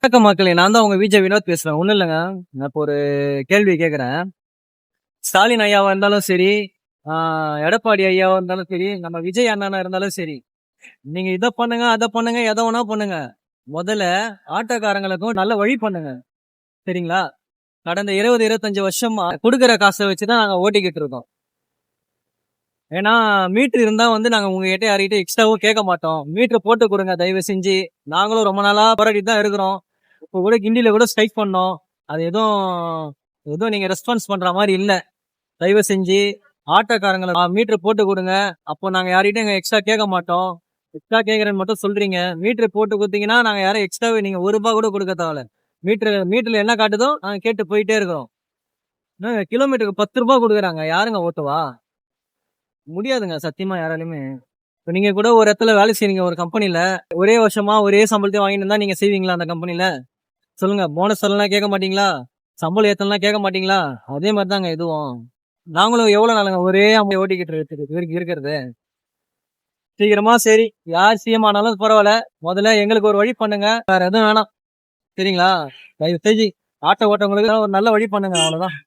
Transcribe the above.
வணக்கம் மக்களே, நான் தான் உங்க விஜய் வினோத் பேசுறேன். ஒண்ணும் இல்லைங்க. நான் இப்போ ஒரு கேள்வி கேட்கிறேன். ஸ்டாலின் ஐயாவா இருந்தாலும் சரி, எடப்பாடி ஐயாவா இருந்தாலும் சரி, நம்ம விஜய் அண்ணனா இருந்தாலும் சரி, நீங்க இதை பண்ணுங்க அதை பண்ணுங்க எதை வேணா பண்ணுங்க. முதல்ல ஆட்டோக்காரங்களுக்கும் நல்ல வழி பண்ணுங்க. சரிங்களா? கடந்த 20-25 வருஷமா கொடுக்குற காசை வச்சுதான் நாங்க ஓட்டிக்கிட்டு இருக்கோம். ஏன்னா மீட்டர் இருந்தா நாங்க உங்ககிட்ட யார்கிட்ட எக்ஸ்ட்ராவும் கேட்க மாட்டோம். மீட்டர் போட்டு கொடுங்க தயவு செஞ்சு. நாங்களும் ரொம்ப நாளா போராடிட்டு தான் இருக்கிறோம். இப்போ கூட கிண்டியில கூட ஸ்ட்ரைக் பண்ணோம். அது எதுவும் நீங்க ரெஸ்பான்ஸ் பண்ற மாதிரி இல்ல. தயவு செஞ்சு ஆட்டோக்காரங்களை மீட்டர் போட்டு கொடுங்க. அப்போ நாங்க யார்கிட்டயும் எக்ஸ்ட்ரா கேட்க மாட்டோம். எக்ஸ்ட்ரா கேட்கறேன்னு மட்டும் சொல்றீங்க. மீட்டர் போட்டு கொடுத்தீங்கன்னா நாங்க யாரும் எக்ஸ்ட்ராவே நீங்க ₹1 கூட கொடுக்க தேவையில்ல. மீட்டர்ல என்ன காட்டுதோ நாங்க கேட்டு போயிட்டே இருக்கிறோம். கிலோமீட்டருக்கு ₹10 கொடுக்குறாங்க. யாருங்க ஓட்டுவா? முடியாதுங்க சத்தியமா யாராலையுமே. இப்ப நீங்க கூட ஒரு இடத்துல வேலை செய்றீங்க ஒரு கம்பெனில. ஒரே வருஷமா ஒரே சம்பளத்தை வாங்கிட்டு இருந்தா நீங்க செய்வீங்களா அந்த கம்பெனில? சொல்லுங்க. போனஸ் எல்லாம் கேட்க மாட்டீங்களா? சம்பளம் ஏத்தலாம் கேட்க மாட்டீங்களா? அதே மாதிரிதாங்க இதுவும். நாங்களும் எவ்வளவு நாளுங்க ஒரே அம்மையை ஓட்டிக்கிட்டு இருக்கிறது. சீக்கிரமா சரி, யார் சிஎம் ஆனாலும் பரவாயில்ல. முதல்ல எங்களுக்கு ஒரு வழி பண்ணுங்க. வேற எதுவும் வேணாம். சரிங்களா? தயவு செஞ்சு ஆட்டோ ஓட்டவங்களுக்கு ஒரு நல்ல வழி பண்ணுங்க. அவ்வளவுதான்.